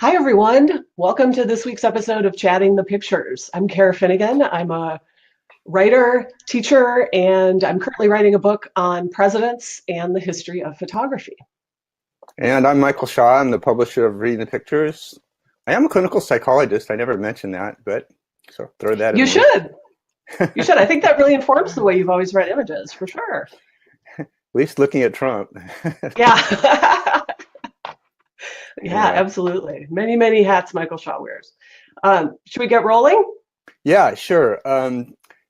Hi, everyone. Welcome to this week's episode of Chatting the Pictures. I'm Cara Finnegan. I'm a writer, teacher, and I'm currently writing a book on presidents and the history of photography. And I'm Michael Shaw. I'm the publisher of Reading the Pictures. I am a clinical psychologist. I never mentioned that, but so throw that You in there. should. You should. I think that really informs the way you've always read images, for sure. At least looking at Trump. Yeah. Yeah, Anyway, absolutely. Many, many hats Michael Shaw wears. Should we get rolling? yeah, sure.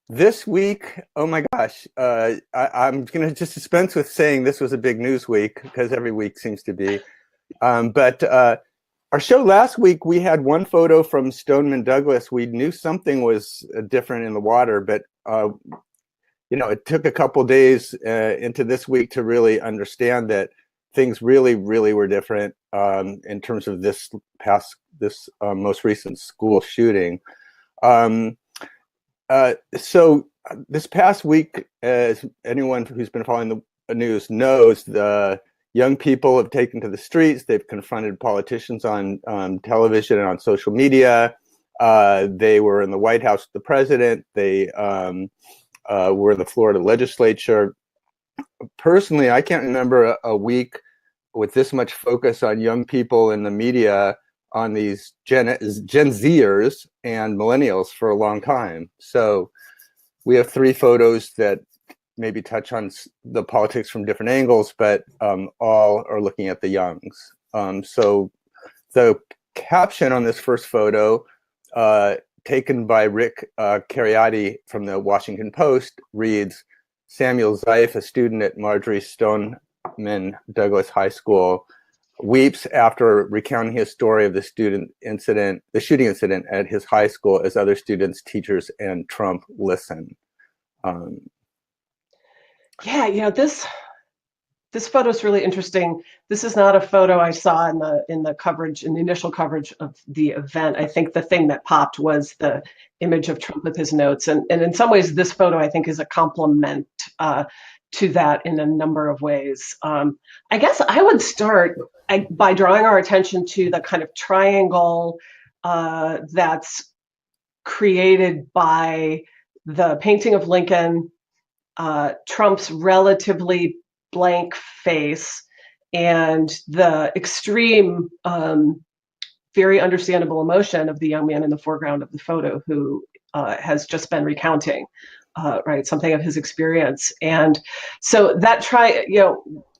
This week, oh my gosh, I'm going to just dispense with saying this was a big news week because every week seems to be. But our show last week, we had one photo from Stoneman Douglas. We knew something was different in the water, but it took a couple days into this week to really understand that things really, really were different in terms of this most recent school shooting. So this past week, as anyone who's been following the news knows, the young people have taken to the streets. They've confronted politicians on television and on social media. They were in the White House with the president. They were in the Florida legislature. Personally, I can't remember a week with this much focus on young people in the media on these Gen Zers and millennials for a long time. So we have three photos that maybe touch on the politics from different angles, but all are looking at the youngs. So the caption on this first photo, taken by Ricky Carioti from the Washington Post, reads, "Samuel Zeif, a student at Marjorie Stoneman Douglas High School, weeps after recounting his story of the shooting incident at his high school as other students, teachers, and Trump listen." Yeah, this photo is really interesting. This is not a photo I saw in the coverage, in the initial coverage of the event. I think the thing that popped was the image of Trump with his notes, and in some ways, this photo I think is a compliment to that in a number of ways. I guess I would start by drawing our attention to the kind of triangle that's created by the painting of Lincoln, Trump's relatively blank face, and the extreme, very understandable emotion of the young man in the foreground of the photo who has just been recounting, something of his experience. And so that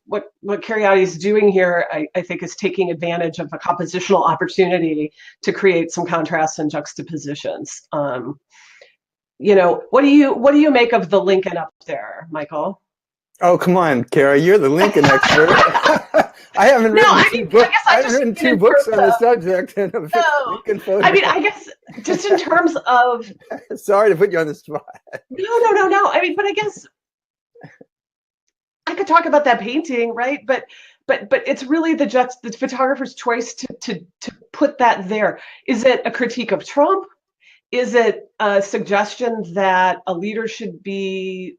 what Carioti is doing here, I think, is taking advantage of a compositional opportunity to create some contrasts and juxtapositions. What do you make of the Lincoln up there, Michael? Oh, come on, Cara, you're the Lincoln expert. I haven't No, written I two mean, I books. guess I I haven't just written mean two in books terms on the of subject and a no. Lincoln photo. I mean, I guess just in terms of Sorry to put you on the spot. no. I mean, but I guess I could talk about that painting, right? But it's really the photographer's choice to put that there. Is it a critique of Trump? Is it a suggestion that a leader should be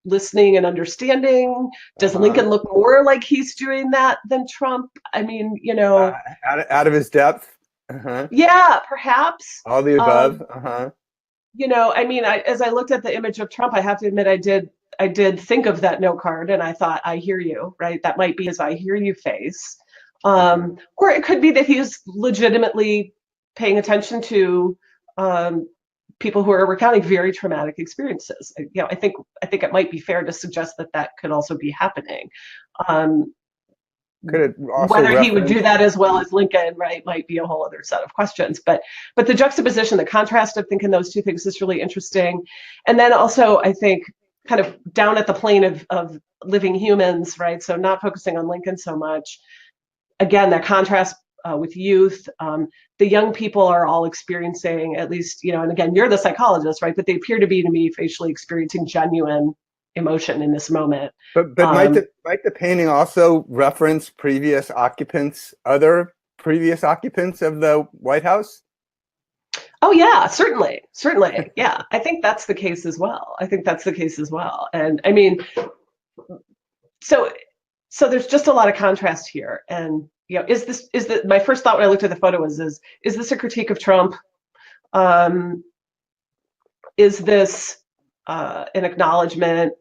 listening and understanding? Does Uh-huh. Lincoln look more like he's doing that than Trump? I mean, Out of his depth. Uh-huh. yeah, perhaps. All the above. Um, Uh-huh. I mean, as I looked at the image of Trump, I have to admit I did think of that note card, and I thought, I hear you, right? That might be his I hear you face. Uh-huh. Or it could be that he's legitimately paying attention to people who are recounting very traumatic experiences. I think it might be fair to suggest that that could also be happening. Um, Could it also Whether he would do reference? that as well as Lincoln, right, might be a whole other set of questions. But the juxtaposition, the contrast of thinking those two things is really interesting. And then also, I think, kind of down at the plane of living humans, right? So not focusing on Lincoln so much. Again, that contrast with youth. The young people are all experiencing, at least, and again, you're the psychologist, right? But they appear to be, to me, facially experiencing genuine emotion in this moment. But might the painting also reference other previous occupants of the White House? Oh yeah, certainly. Yeah, I think that's the case as well. And I mean, so there's just a lot of contrast here, and my first thought when I looked at the photo was, is this a critique of Trump? Is this an acknowledgement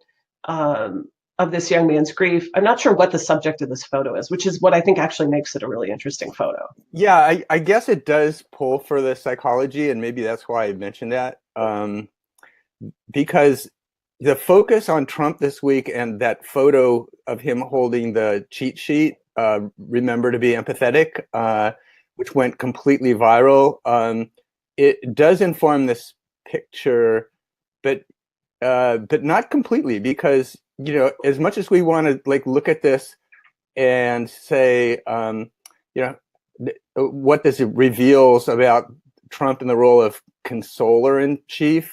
of this young man's grief? I'm not sure what the subject of this photo is, which is what I think actually makes it a really interesting photo. Yeah, I guess it does pull for the psychology, and maybe that's why I mentioned that. Because the focus on Trump this week and that photo of him holding the cheat sheet, Remember to Be Empathetic, which went completely viral, it does inform this picture, but not completely, because as much as we want to look at this and say what this reveals about Trump and the role of consoler in chief,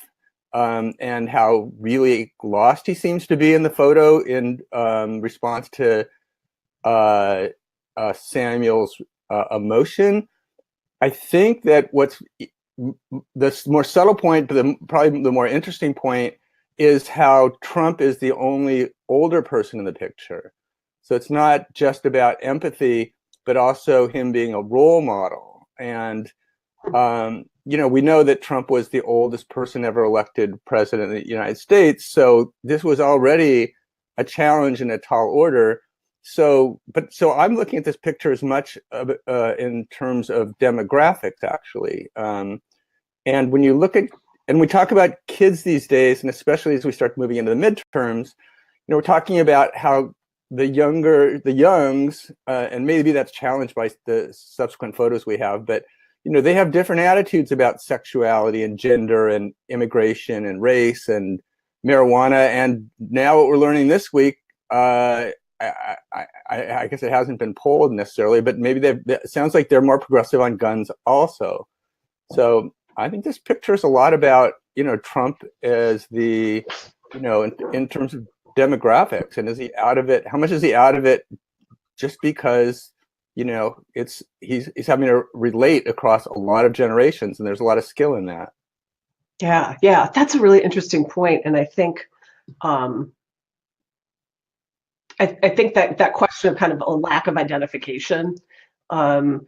and how really lost he seems to be in the photo in response to Samuel's emotion. I think that what's the more subtle point, but probably the more interesting point, is how Trump is the only older person in the picture. So it's not just about empathy, but also him being a role model. And we know that Trump was the oldest person ever elected president of the United States. So this was already a challenge and a tall order. So I'm looking at this picture as much in terms of demographics, actually. And when you look at, and we talk about kids these days, and especially as we start moving into the midterms, we're talking about how the youngs, and maybe that's challenged by the subsequent photos we have, but they have different attitudes about sexuality and gender and immigration and race and marijuana. And now what we're learning this week, I guess it hasn't been polled necessarily, but maybe it sounds like they're more progressive on guns also. So I think this picture is a lot about, Trump as the, in terms of demographics, and is he out of it? How much is he out of it just because, he's having to relate across a lot of generations, and there's a lot of skill in that. Yeah, that's a really interesting point. And I think, I think that question of kind of a lack of identification, the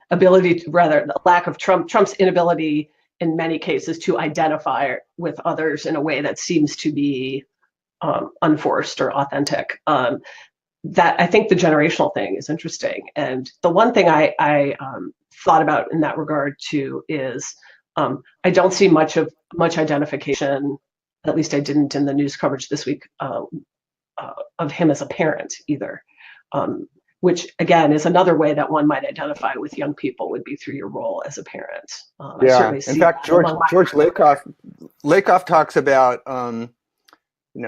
lack of Trump's inability in many cases to identify with others in a way that seems to be unforced or authentic. That I think the generational thing is interesting. And the one thing I thought about in that regard too is I don't see much identification, at least I didn't in the news coverage this week, of him as a parent either. Which again is another way that one might identify with young people, would be through your role as a parent. Yeah, in fact, George Lakoff talks about,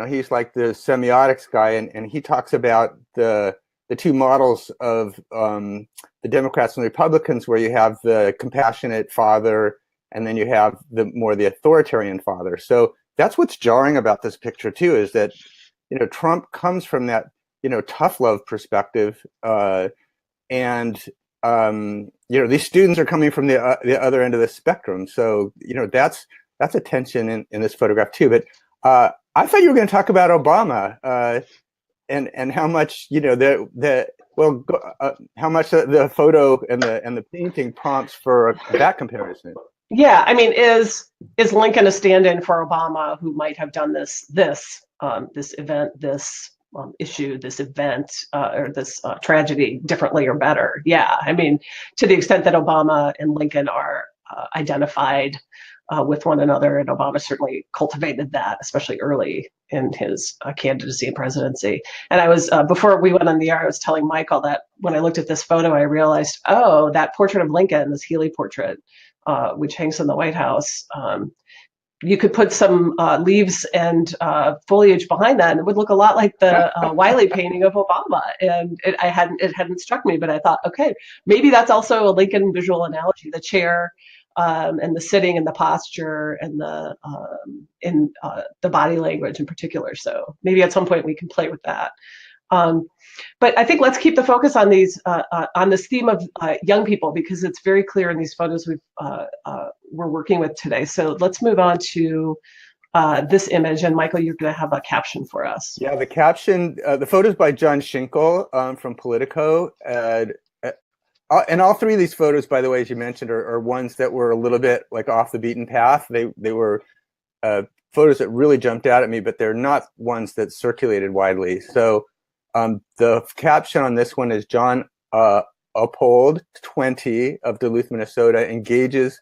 he's like the semiotics guy, and he talks about the two models of the Democrats and Republicans, where you have the compassionate father, and then you have the authoritarian father. So that's what's jarring about this picture too, is that Trump comes from that tough love perspective, and these students are coming from the other end of the spectrum. So that's a tension in this photograph too. But I thought you were going to talk about Obama, and how much how much the photo and the painting prompts for that comparison. Yeah, I mean, is Lincoln a stand-in for Obama, who might have done this event, this issue, this event, or this tragedy differently or better? Yeah, I mean, to the extent that Obama and Lincoln are identified with one another, and Obama certainly cultivated that, especially early in his candidacy and presidency. And I was, before we went on the air, I was telling Michael that when I looked at this photo, I realized, oh, that portrait of Lincoln, this Healy portrait, which hangs in the White House, you could put some leaves and foliage behind that, and it would look a lot like the Wiley painting of Obama. And it hadn't struck me, but I thought, okay, maybe that's also a Lincoln visual analogy: the chair, and the sitting, and the posture, and the body language in particular. So maybe at some point we can play with that. But I think let's keep the focus on on this theme of young people, because it's very clear in these photos we're working with today. So let's move on to this image, and Michael, you're going to have a caption for us. Yeah, the caption, the photo's by John Shinkle from Politico. and all three of these photos, by the way, as you mentioned, are ones that were a little bit like off the beaten path. They were photos that really jumped out at me, but they're not ones that circulated widely. So the caption on this one is John Uphold, 20, of Duluth, Minnesota, engages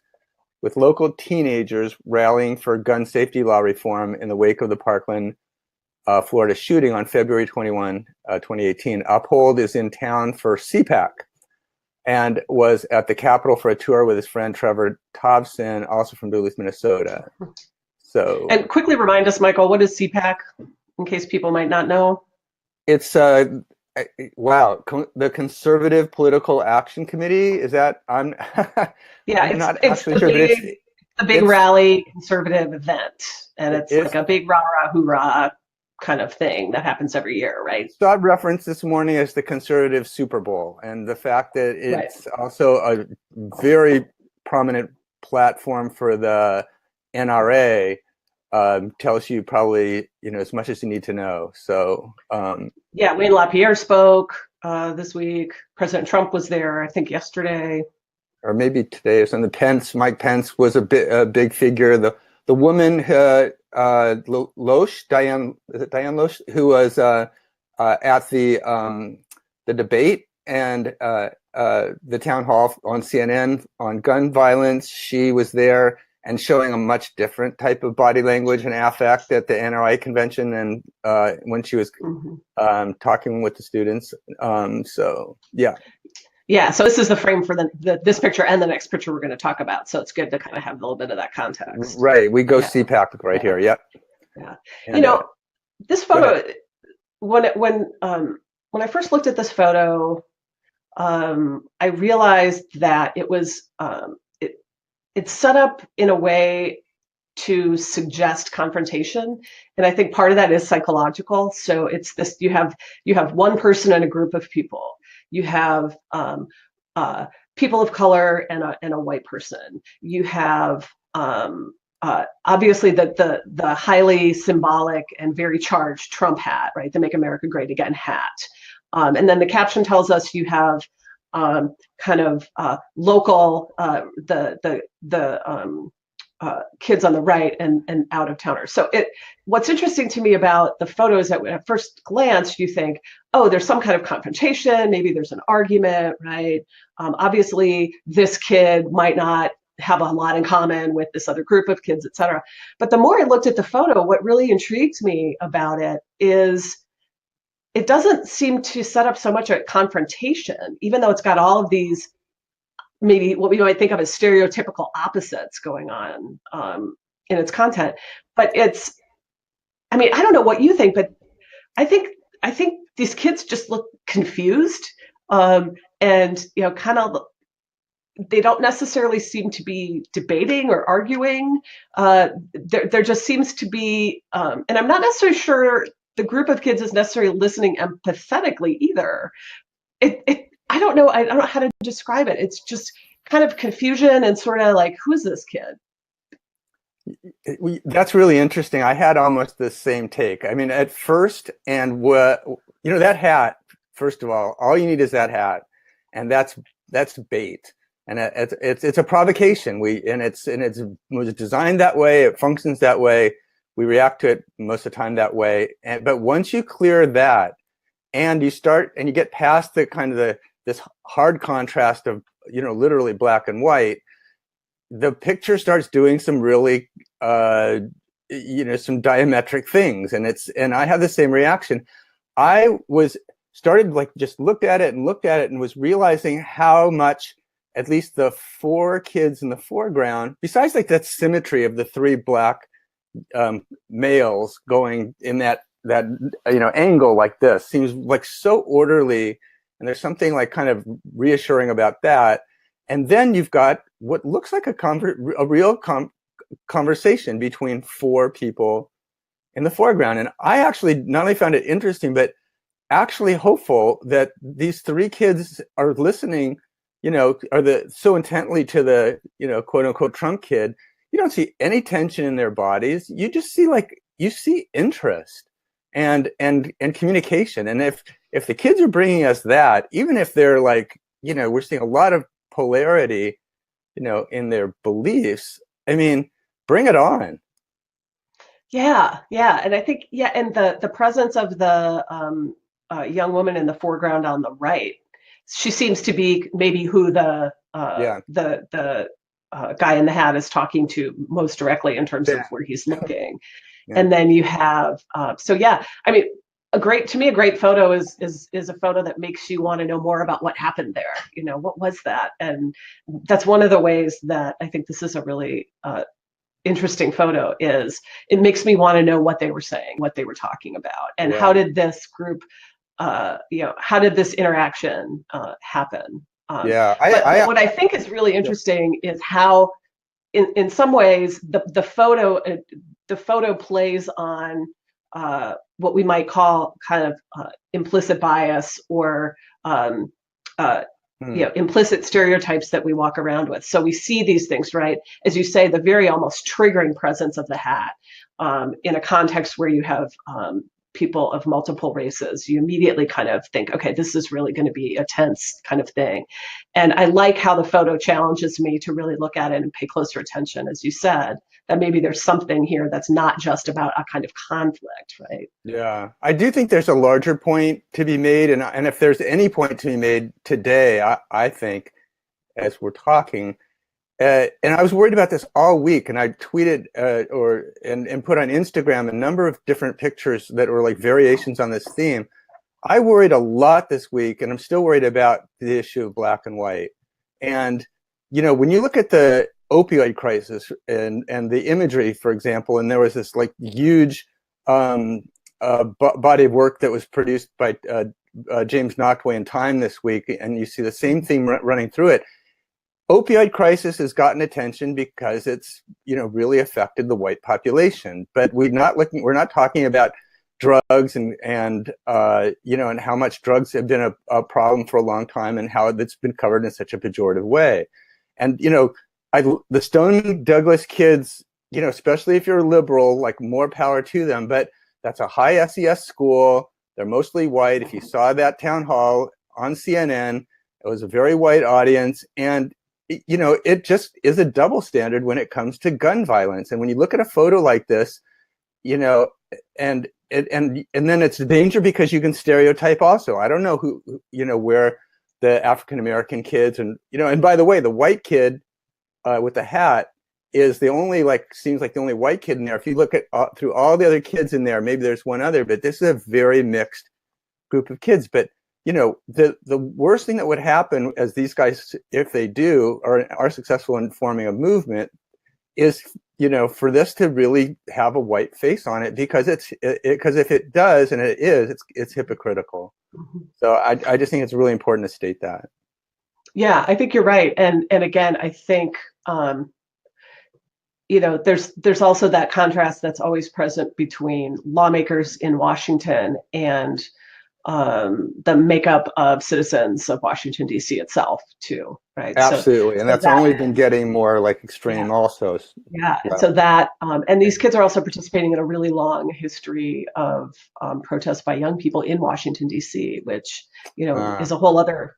with local teenagers rallying for gun safety law reform in the wake of the Parkland, Florida shooting on February 21, 2018. Uphold is in town for CPAC and was at the Capitol for a tour with his friend Trevor Thompson, also from Duluth, Minnesota. So, and quickly remind us, Michael, what is CPAC, in case people might not know? It's wow, the Conservative Political Action Committee. Is that I'm? Yeah, I'm not it's actually sure, but it's a big rally conservative event, and it's like a big rah-rah hoorah kind of thing that happens every year, right? So I referenced this morning as the conservative Super Bowl, and the fact that it's also a very prominent platform for the NRA tells you probably as much as you need to know. So yeah, Wayne LaPierre spoke this week. President Trump was there, I think, yesterday, or maybe today or something. Mike Pence was a big figure. The woman Loesch, Diane Loesch, who was at the debate and the town hall on CNN on gun violence. She was there and showing a much different type of body language and affect at the NRA convention and when she was talking with the students. So yeah. Yeah, so this is the frame for this picture and the next picture we're going to talk about. So it's good to kind of have a little bit of that context. Right, we go CPAC right here. Yep. Yeah, and, this photo, when I first looked at this photo, I realized that it was it's set up in a way to suggest confrontation, and I think part of that is psychological. So it's this: you have one person and a group of people. You have people of color and a white person. You have obviously the highly symbolic and very charged Trump hat, right? The "Make America Great Again" hat. And then the caption tells us you have kind of local kids on the right and out of towners. So what's interesting to me about the photos that at first glance you think, oh, there's some kind of confrontation, maybe there's an argument, right? Obviously this kid might not have a lot in common with this other group of kids, et cetera. But the more I looked at the photo, what really intrigues me about it is it doesn't seem to set up so much a confrontation, even though it's got all of these maybe what we might think of as stereotypical opposites going on in its content. But I don't know what you think, but I think these kids just look confused, and kind of they don't necessarily seem to be debating or arguing. There just seems to be, and I'm not necessarily sure the group of kids is necessarily listening empathetically either. I don't know how to describe it. It's just kind of confusion and sort of like, who is this kid? That's really interesting. I had almost the same take. I mean, at first, and that hat, first of all you need is that hat, and that's bait, and it's a provocation. It was designed that way. It functions that way. We react to it most of the time that way. But once you clear that, and you start and you get past the kind of this hard contrast of literally black and white, the picture starts doing some really some diametric things, and I have the same reaction. I started just looked at it and was realizing how much at least the four kids in the foreground, besides that symmetry of the three black males going in that angle like this, seems like so orderly, and there's something like kind of reassuring about that. And then you've got what looks like a real conversation between four people in the foreground. And I actually not only found it interesting, but actually hopeful that these three kids are listening, so intently to the, quote unquote Trump kid. You don't see any tension in their bodies. You just see you see interest and communication. And if the kids are bringing us that, even if they're we're seeing a lot of polarity, in their beliefs. I mean, bring it on. Yeah, yeah, and I think and the presence of the young woman in the foreground on the right, she seems to be maybe who Yeah. the guy in the hat is talking to most directly in terms of Yeah. where he's looking. Yeah. And then you have so yeah, I mean, a great photo is a photo that makes you want to know more about what happened there. What was that? And that's one of the ways that I think this is a really interesting photo. Is it makes me want to know what they were saying, what they were talking about, and how Yeah. did this group how did this interaction happen. Yeah. But what I think is really interesting is how in some ways the photo plays on what we might call kind of implicit bias, or um, uh, implicit stereotypes that we walk around with. So we see these things, right? As you say, the very almost triggering presence of the hat in a context where you have people of multiple races. You immediately kind of think, okay, this is really going to be a tense kind of thing. And I like how the photo challenges me to really look at it and pay closer attention, as you said, that maybe there's something here that's not just about a kind of conflict, right? Yeah, I do think there's a larger point to be made, and if there's any point to be made today, I think, as we're talking, and I was worried about this all week, and I tweeted and put on Instagram a number of different pictures that were like variations on this theme. I worried a lot this week, and I'm still worried about the issue of black and white. And when you look at the opioid crisis and the imagery, for example, and there was this like huge body of work that was produced by James Noctway in Time this week, and you see the same theme running through it. Opioid crisis has gotten attention because it's really affected the white population, but we're not talking about drugs and how much drugs have been a problem for a long time, and how it's been covered in such a pejorative way. And the Stoneman Douglas kids, especially if you're a liberal, like, more power to them, but that's a high SES school. They're mostly white. If you saw that town hall on CNN, it was a very white audience, and it just is a double standard when it comes to gun violence. And when you look at a photo like this, and then it's a danger because you can stereotype also. I don't know where the African American kids and by the way, the white kid with the hat is seems like the only white kid in there. If you look at through all the other kids in there, maybe there's one other, but this is a very mixed group of kids. But the worst thing that would happen, as these guys, if they do or are successful in forming a movement, is for this to really have a white face on it, because because if it does, and it is, it's hypocritical. Mm-hmm. So I just think it's really important to state that. Yeah, I think you're right, and again, I think there's also that contrast that's always present between lawmakers in Washington and the makeup of citizens of Washington, D.C. itself, too, right? Absolutely, and that's only been getting more like extreme also. Yeah, and so that, and these kids are also participating in a really long history of protests by young people in Washington, D.C., which, is a whole other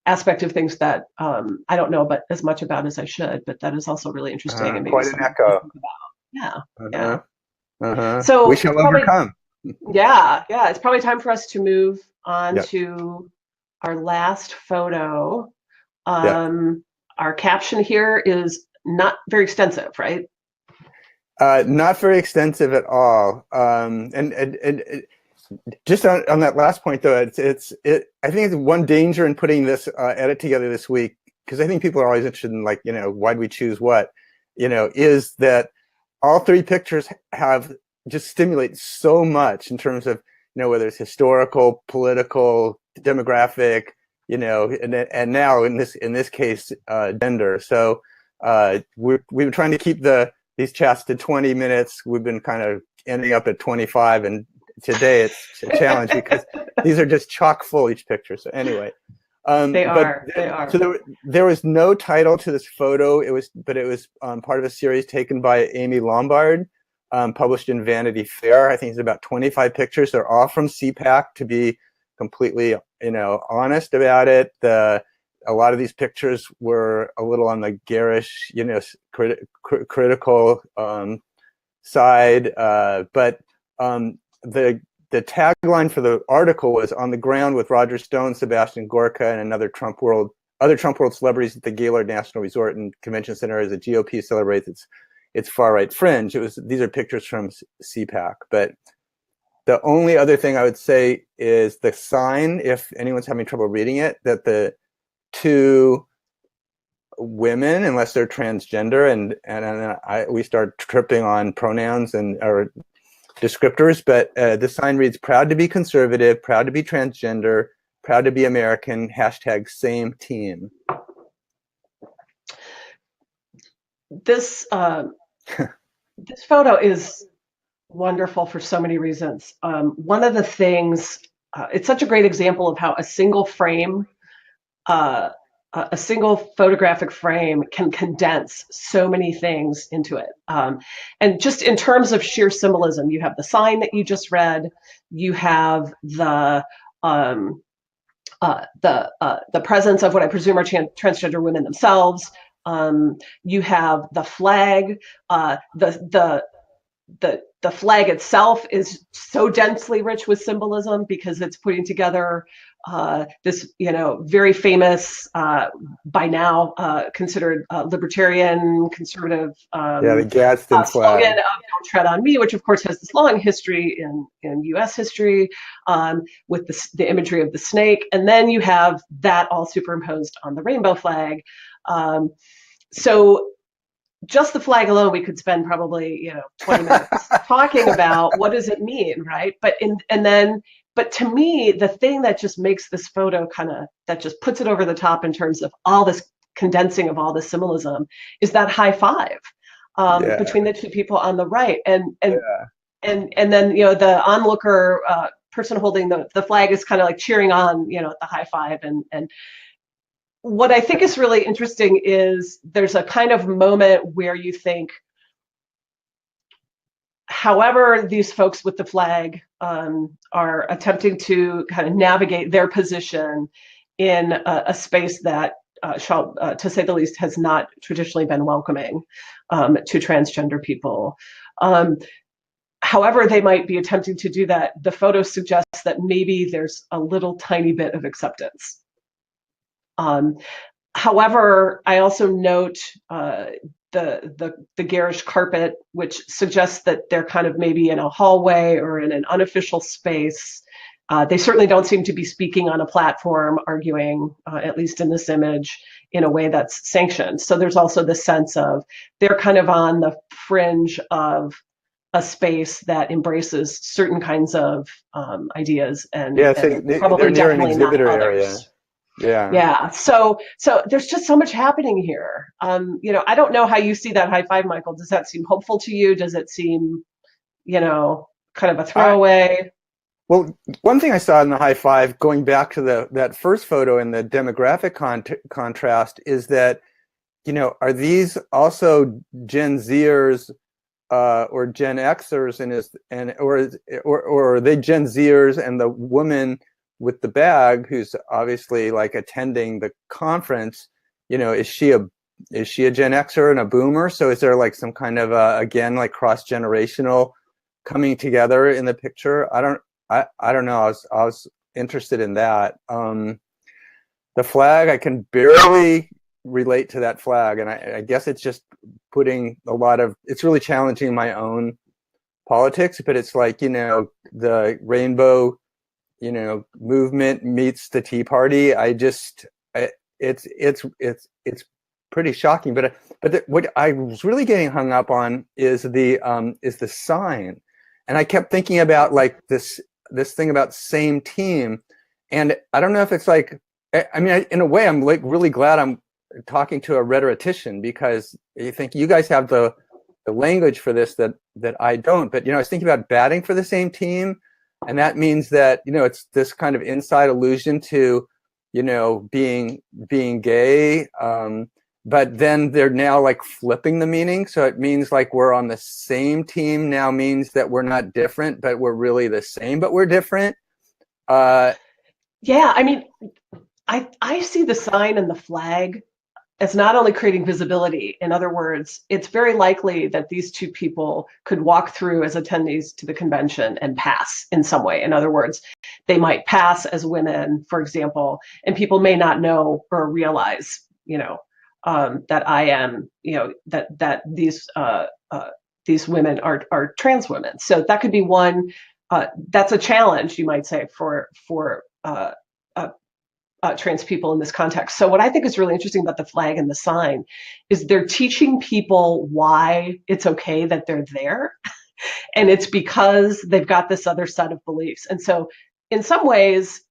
aspect of things that I don't know but as much about as I should, but that is also really interesting and maybe quite an echo. Yeah. So we shall overcome. Yeah, it's probably time for us to move on to our last photo. Our caption here is not very extensive, right? Not very extensive at all. And just on that last point, though, I think it's one danger in putting this edit together this week, because I think people are always interested in, like, why'd we choose what, is that all three pictures just stimulate so much in terms of, whether it's historical, political, demographic, and now in this case, gender. So we've been trying to keep these chats to 20 minutes. We've been kind of ending up at 25, and today it's a challenge because these are just chock full, each picture. So anyway, they are. So there was no title to this photo. It was part of a series taken by Amy Lombard, published in Vanity Fair. I think it's about 25 pictures. They're all from CPAC, to be completely honest about it. A lot of these pictures were a little on the garish, critical side. But the tagline for the article was "On the ground with Roger Stone, Sebastian Gorka, and other Trump world celebrities at the Gaylord National Resort and Convention Center as the GOP celebrates its far-right fringe." These are pictures from CPAC. But the only other thing I would say is the sign, if anyone's having trouble reading it, that the two women, unless they're transgender, and we start tripping on pronouns or descriptors, but the sign reads, "Proud to be conservative, proud to be transgender, proud to be American, #same team." This this photo is wonderful for so many reasons. One of the things, it's such a great example of how a single frame, a single photographic frame can condense so many things into it. And just in terms of sheer symbolism, you have the sign that you just read, you have the presence of what I presume are transgender women themselves. You have the flag, the flag itself is so densely rich with symbolism because it's putting together this, very famous, by now considered libertarian, conservative The Gadsden flag. slogan of "Don't Tread on Me," which of course has this long history in U.S. history with the imagery of the snake, and then you have that all superimposed on the rainbow flag. So just the flag alone, we could spend probably 20 minutes talking about what does it mean, right? But to me, the thing that just makes this photo that just puts it over the top in terms of all this condensing of all this symbolism is that high five between the two people on the right, and then the onlooker person holding the flag is kind of like cheering on at the high five, and what I think is really interesting is there's a kind of moment where you think, however these folks with the flag are attempting to kind of navigate their position in a space that, to say the least, has not traditionally been welcoming to transgender people. However they might be attempting to do that, the photo suggests that maybe there's a little tiny bit of acceptance. However, I also note the garish carpet, which suggests that they're kind of maybe in a hallway or in an unofficial space. They certainly don't seem to be speaking on a platform, arguing, at least in this image, in a way that's sanctioned. So there's also the sense of they're kind of on the fringe of a space that embraces certain kinds of ideas and probably they're near an definitely not exhibitor others. area. Yeah. Yeah. So there's just so much happening here. I don't know how you see that high five, Michael. Does that seem hopeful to you? Does it seem, kind of a throwaway? Well, one thing I saw in the high five, going back to that first photo in the demographic contrast, is that, are these also Gen Zers or Gen Xers, or are they Gen Zers, and the woman with the bag, who's obviously like attending the conference, is she a Gen Xer and a boomer? So is there like some kind of again, like cross-generational coming together in the picture? I don't know. I was interested in that. The flag, I can barely relate to that flag, and I guess it's just putting it's really challenging my own politics, but it's like, the rainbow movement meets the Tea Party. It's pretty shocking. But what I was really getting hung up on is the sign, and I kept thinking about like this thing about same team, and I don't know if it's like, I mean, in a way, I'm like really glad I'm talking to a rhetorician, because you think you guys have the language for this that I don't. But I was thinking about batting for the same team. And that means that, it's this kind of inside allusion to, being gay. But then they're now like flipping the meaning. So it means like we're on the same team now means that we're not different, but we're really the same, but we're different. Yeah, I mean, I see the sign and the flag as not only creating visibility. In other words, it's very likely that these two people could walk through as attendees to the convention and pass in some way. In other words, they might pass as women, for example, and people may not know or realize, that I am, that these women are trans women. So that could be one. That's a challenge, you might say, for trans people in this context. So what I think is really interesting about the flag and the sign is they're teaching people why it's okay that they're there. And it's because they've got this other set of beliefs. And so in some ways,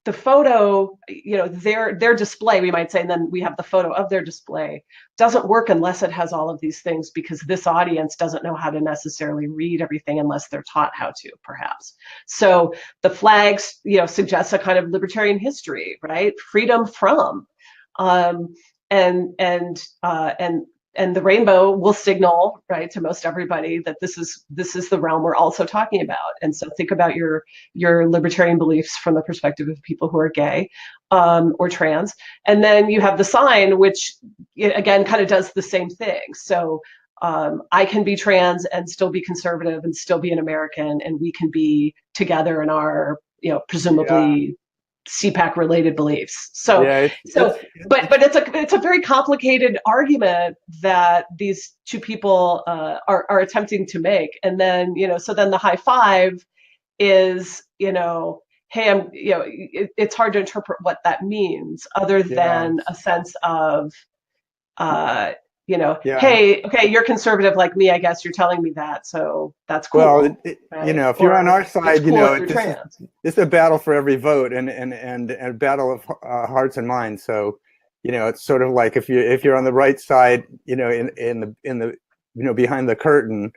the photo, their display, we might say, and then we have the photo of their display, doesn't work unless it has all of these things, because this audience doesn't know how to necessarily read everything unless they're taught how to, perhaps. So the flags, suggest a kind of libertarian history, right? Freedom from, and the rainbow will signal, right, to most everybody that this is the realm we're also talking about. And so think about your libertarian beliefs from the perspective of people who are gay or trans. And then you have the sign, which again kind of does the same thing. So I can be trans and still be conservative and still be an American, and we can be together in our, presumably CPAC related beliefs. So, but it's a very complicated argument that these two people are attempting to make. And then, so then the high five is, hey, it's hard to interpret what that means other than a sense of, hey, okay, you're conservative like me, I guess you're telling me that, so that's cool. Well, right? If you're on our side, it's a battle for every vote, and a battle of hearts and minds. So, it's sort of like if you're on the right side, in the behind the curtain,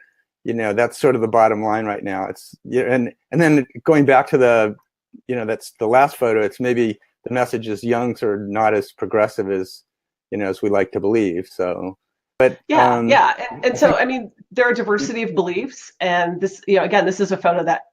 that's sort of the bottom line right now. It's and then going back to that's the last photo. It's maybe the message is youngs are not as progressive as as we like to believe. So, but and so I mean, there are diversity of beliefs, and this, again, this is a photo that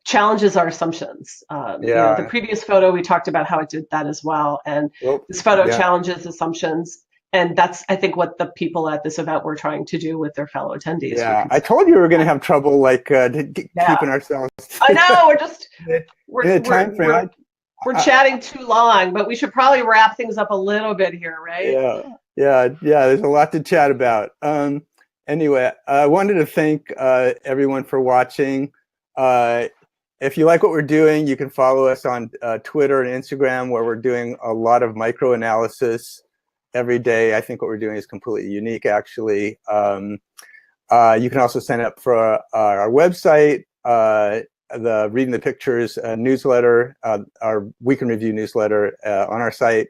challenges our assumptions. The previous photo we talked about how it did that as well, and this photo challenges assumptions, and that's, I think, what the people at this event were trying to do with their fellow attendees. Yeah, I told you we were going to have trouble keeping ourselves. I know we're chatting too long, but we should probably wrap things up a little bit here, right? Yeah. There's a lot to chat about. Anyway, I wanted to thank everyone for watching. If you like what we're doing, you can follow us on Twitter and Instagram, where we're doing a lot of micro analysis every day. I think what we're doing is completely unique, actually. You can also sign up for our website, the Reading the Pictures newsletter, our Week in Review newsletter on our site.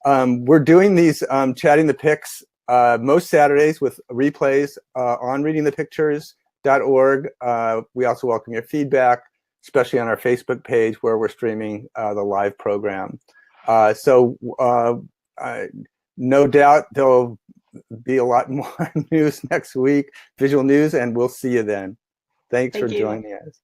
We're doing these Chatting the Pics most Saturdays with replays on readingthepictures.org. We also welcome your feedback, especially on our Facebook page, where we're streaming the live program. So no doubt there'll be a lot more news next week, visual news, and we'll see you then. Thanks for joining us.